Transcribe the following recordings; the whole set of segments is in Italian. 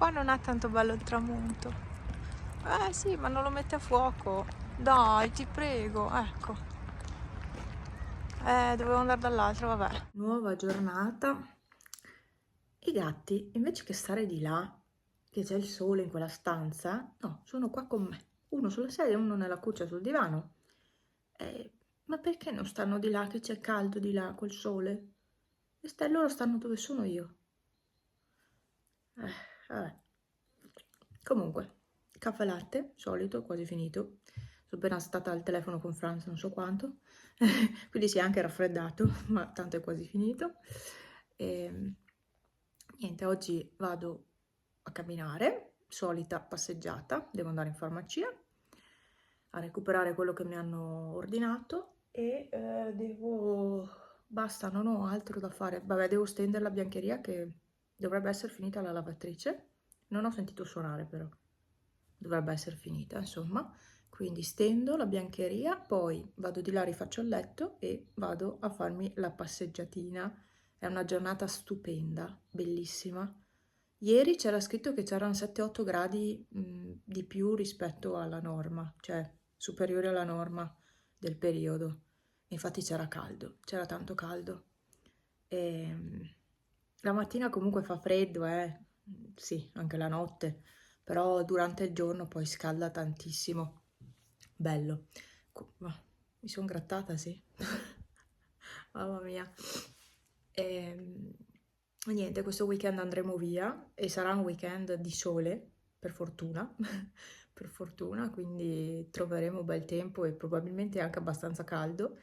Qua non è tanto bello il tramonto. Sì, ma non lo mette a fuoco. Dai, ti prego, ecco. Dovevo andare dall'altro, vabbè. Nuova giornata. I gatti, invece che stare di là, che c'è il sole in quella stanza, no, sono qua con me. Uno sulla sedia e uno nella cuccia sul divano. Ma perché non stanno di là, che c'è caldo di là, col sole? E loro stanno dove sono io. Vabbè. Comunque, caffè latte, solito, quasi finito. Sono appena stata al telefono con Franz, non so quanto. Quindi si è anche raffreddato, ma tanto è quasi finito. Niente, oggi vado a camminare, solita passeggiata, devo andare in farmacia a recuperare quello che mi hanno ordinato e basta, non ho altro da fare. Vabbè, devo stendere la biancheria che dovrebbe essere finita la lavatrice. Non ho sentito suonare però, dovrebbe essere finita, insomma. Quindi stendo la biancheria, poi vado di là, rifaccio il letto e vado a farmi la passeggiatina. È una giornata stupenda, bellissima. Ieri c'era scritto che c'erano 7-8 gradi di più rispetto alla norma, cioè superiore alla norma del periodo. Infatti c'era caldo, c'era tanto caldo. La mattina comunque fa freddo, sì, anche la notte, però durante il giorno poi scalda tantissimo. Bello. Mi sono grattata, sì. Mamma mia. Niente, questo weekend andremo via e sarà un weekend di sole, per fortuna, per fortuna, quindi troveremo bel tempo e probabilmente anche abbastanza caldo,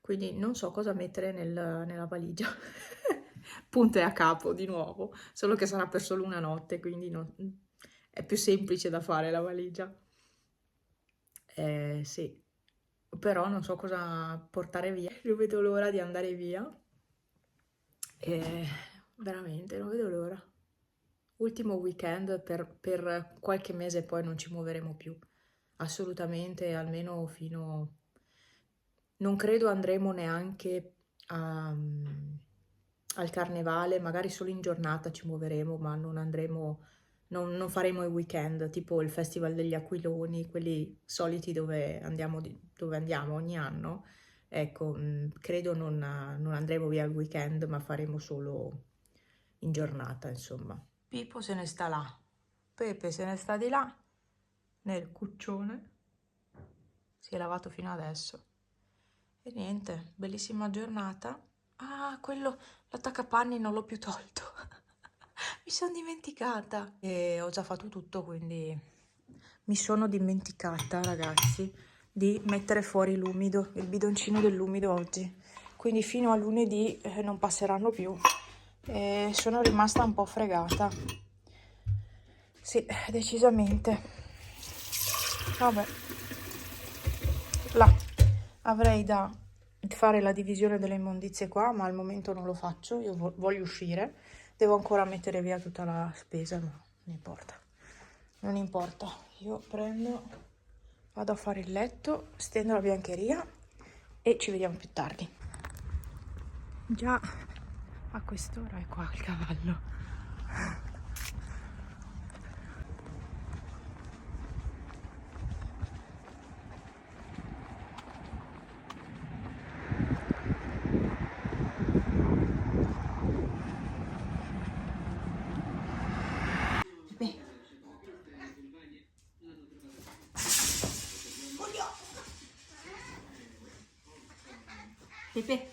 quindi non so cosa mettere nella valigia. Punte a capo di nuovo, solo che sarà per solo una notte, quindi è più semplice da fare la valigia. Sì, però non so cosa portare via, non vedo l'ora di andare via. Veramente, non vedo l'ora. Ultimo weekend per qualche mese, poi non ci muoveremo più. Assolutamente, almeno fino... Non credo andremo neanche al carnevale, magari solo in giornata ci muoveremo, ma non andremo, non faremo i weekend, tipo il Festival degli Aquiloni, quelli soliti dove andiamo ogni anno. Ecco, credo non andremo via il weekend, ma faremo solo in giornata, insomma. Pippo se ne sta là, Pepe se ne sta di là, nel cuccione, si è lavato fino adesso. E niente, bellissima giornata. Ah, l'attaccapanni non l'ho più tolto. Mi sono dimenticata. E ho già fatto tutto, quindi mi sono dimenticata, ragazzi, di mettere fuori l'umido, il bidoncino dell'umido oggi. Quindi fino a lunedì non passeranno più. E sono rimasta un po' fregata. Sì, decisamente. Vabbè. Là. Avrei da fare la divisione delle immondizie qua, ma al momento non lo faccio, io voglio uscire. Devo ancora mettere via tutta la spesa, ma non importa. Non importa. Io vado a fare il letto, stendo la biancheria e ci vediamo più tardi. Già a quest'ora è qua il cavallo. Pepe.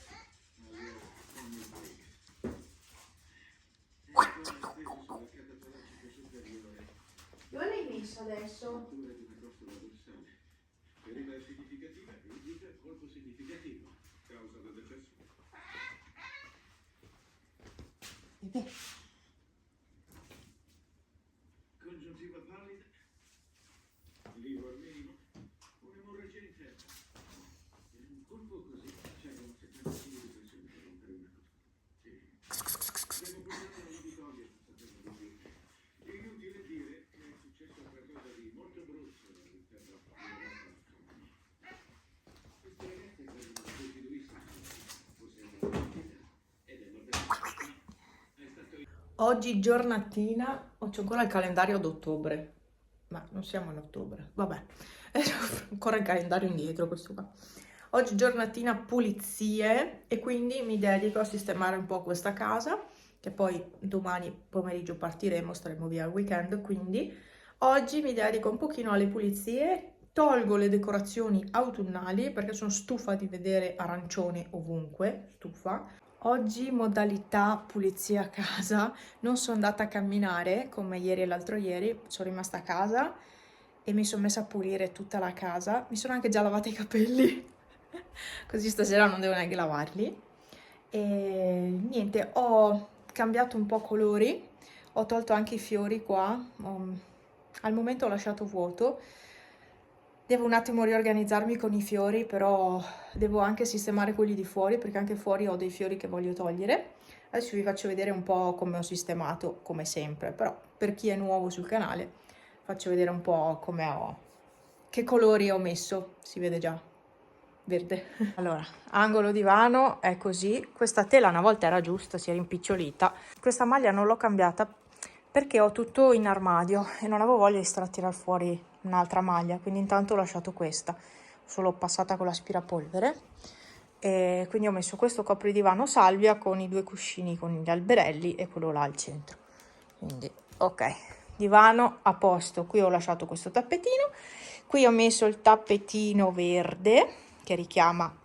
Dove l'hai messo adesso? Pepe. Congiuntiva pallida, vivo al minimo, un'emorragia interna. Un colpo così, c'è un 70 kg di pressione per rompere una cosa. Devo portare all'uditorio senza farlo dire. È inutile dire che è successo qualcosa di molto brutto all'interno della nostra famiglia. Queste ragazze credono che di lui fosse una partita ed è morta. Oggi giornatina, Oh, c'è ancora il calendario d'ottobre, ma non siamo in ottobre, vabbè, ancora il calendario indietro questo qua. Oggi giornatina pulizie e quindi mi dedico a sistemare un po' questa casa, che poi domani pomeriggio partiremo, staremo via al weekend, quindi oggi mi dedico un pochino alle pulizie, tolgo le decorazioni autunnali perché sono stufa di vedere arancione ovunque, stufa. Oggi modalità pulizia a casa, non sono andata a camminare come ieri e l'altro ieri, sono rimasta a casa e mi sono messa a pulire tutta la casa, mi sono anche già lavata i capelli, così stasera non devo neanche lavarli. E niente, ho cambiato un po' colori, ho tolto anche i fiori qua, al momento ho lasciato vuoto. Devo un attimo riorganizzarmi con i fiori, però devo anche sistemare quelli di fuori, perché anche fuori ho dei fiori che voglio togliere. Adesso vi faccio vedere un po' come ho sistemato, come sempre, però per chi è nuovo sul canale faccio vedere un po' come ho, che colori ho messo, si vede già, verde. Allora, angolo divano è così, questa tela una volta era giusta, si è rimpicciolita. Questa maglia non l'ho cambiata perché ho tutto in armadio e non avevo voglia di stare a tirar fuori un'altra maglia, quindi intanto ho lasciato questa, solo passata con l'aspirapolvere. E quindi ho messo questo copridivano salvia con i due cuscini con gli alberelli e quello là al centro. Quindi ok, divano a posto. Qui ho lasciato questo tappetino, qui ho messo il tappetino verde che richiama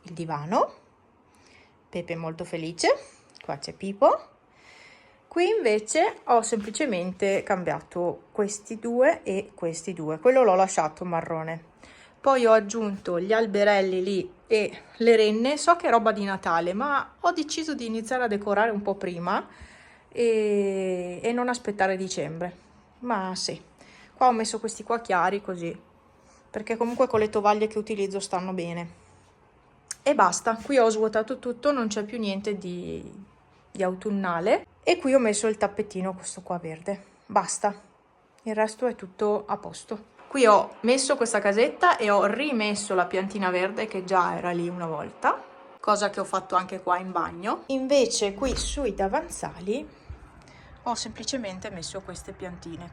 il divano. Pepe è molto felice, qua c'è Pipo. Qui invece ho semplicemente cambiato questi due e questi due, quello l'ho lasciato marrone. Poi ho aggiunto gli alberelli lì e le renne, so che è roba di Natale, ma ho deciso di iniziare a decorare un po' prima e non aspettare dicembre. Ma sì, qua ho messo questi qua chiari così, perché comunque con le tovaglie che utilizzo stanno bene. E basta, qui ho svuotato tutto, non c'è più niente di autunnale e qui ho messo il tappetino questo qua verde, basta, il resto è tutto a posto. Qui ho messo questa casetta e ho rimesso la piantina verde che già era lì una volta, cosa che ho fatto anche qua in bagno. Invece qui sui davanzali ho semplicemente messo queste piantine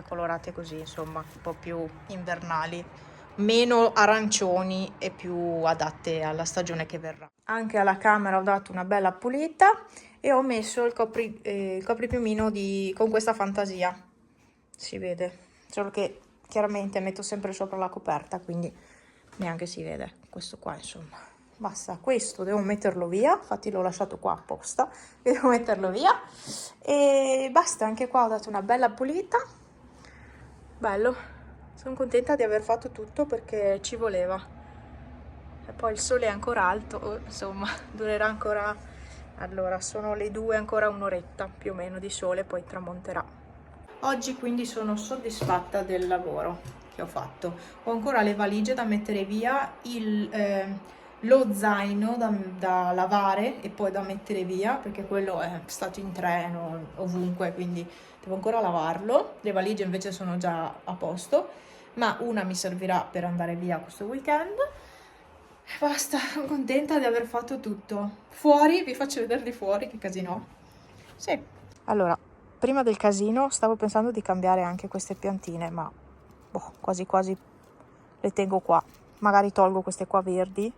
colorate così, insomma, un po' più invernali, meno arancioni e più adatte alla stagione che verrà. Anche alla camera ho dato una bella pulita e ho messo il copripiumino con questa fantasia, si vede, solo che chiaramente metto sempre sopra la coperta, quindi neanche si vede questo qua, insomma. Basta, questo devo metterlo via, infatti l'ho lasciato qua apposta, devo metterlo via e basta, anche qua ho dato una bella pulita, bello, sono contenta di aver fatto tutto perché ci voleva. E poi il sole è ancora alto, insomma, durerà ancora, allora sono le 2, ancora un'oretta più o meno di sole, poi tramonterà. Oggi quindi sono soddisfatta del lavoro che ho fatto. Ho ancora le valigie da mettere via, lo zaino da lavare e poi da mettere via, perché quello è stato in treno, ovunque, quindi devo ancora lavarlo. Le valigie invece sono già a posto, ma una mi servirà per andare via questo weekend. E basta, sono contenta di aver fatto tutto. Fuori, vi faccio vedere di fuori che casino. Sì. Allora, prima del casino stavo pensando di cambiare anche queste piantine, ma boh, quasi quasi le tengo qua. Magari tolgo queste qua verdi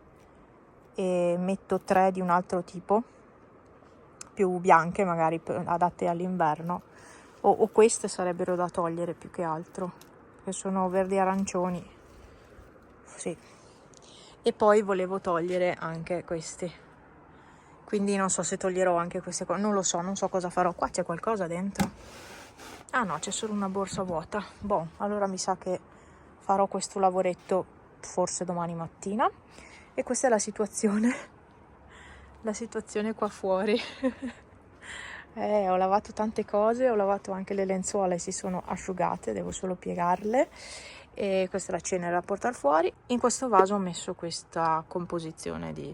e metto 3 di un altro tipo, più bianche magari adatte all'inverno, o queste sarebbero da togliere più che altro, perché sono verdi arancioni. Sì. E poi volevo togliere anche questi, quindi non so se toglierò anche queste qua, non lo so, non so cosa farò. Qua c'è qualcosa dentro? Ah no, c'è solo una borsa vuota. Boh, allora mi sa che farò questo lavoretto forse domani mattina. E questa è la situazione qua fuori. Ho lavato tante cose, ho lavato anche le lenzuola, si sono asciugate, devo solo piegarle. E questa è la cenere da portare fuori. In questo vaso ho messo questa composizione di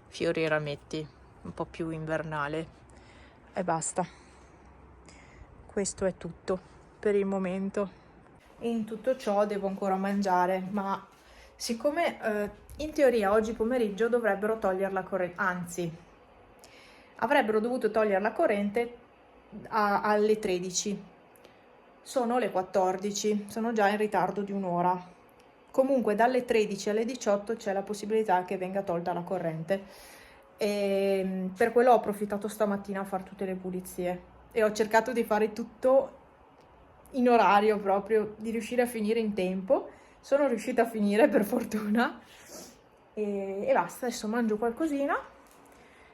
fiori e rametti un po' più invernale e basta. Questo è tutto per il momento. In tutto ciò devo ancora mangiare, ma siccome in teoria oggi pomeriggio dovrebbero togliere la corrente, anzi avrebbero dovuto togliere la corrente alle 13. Sono le 14, sono già in ritardo di un'ora. Comunque dalle 13 alle 18 c'è la possibilità che venga tolta la corrente. E per quello ho approfittato stamattina a fare tutte le pulizie e ho cercato di fare tutto in orario, proprio di riuscire a finire in tempo. Sono riuscita a finire, per fortuna, e basta. Adesso mangio qualcosina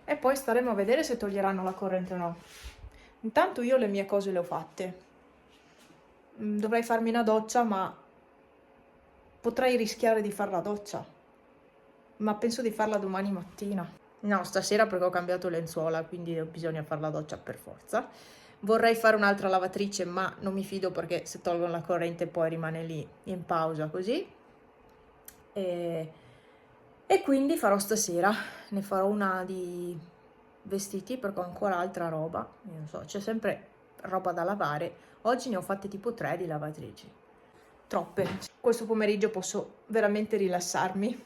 e poi staremo a vedere se toglieranno la corrente o no. Intanto io le mie cose le ho fatte. Dovrei farmi una doccia, ma potrei rischiare di fare la doccia, ma penso di farla domani mattina. No, stasera perché ho cambiato lenzuola, quindi bisogna fare la doccia per forza. Vorrei fare un'altra lavatrice, ma non mi fido perché se tolgono la corrente poi rimane lì in pausa così. E quindi farò stasera, ne farò una di vestiti perché ho ancora altra roba. Io non so, c'è sempre roba da lavare. Oggi ne ho fatte tipo 3 di lavatrici. Troppe. Questo pomeriggio posso veramente rilassarmi.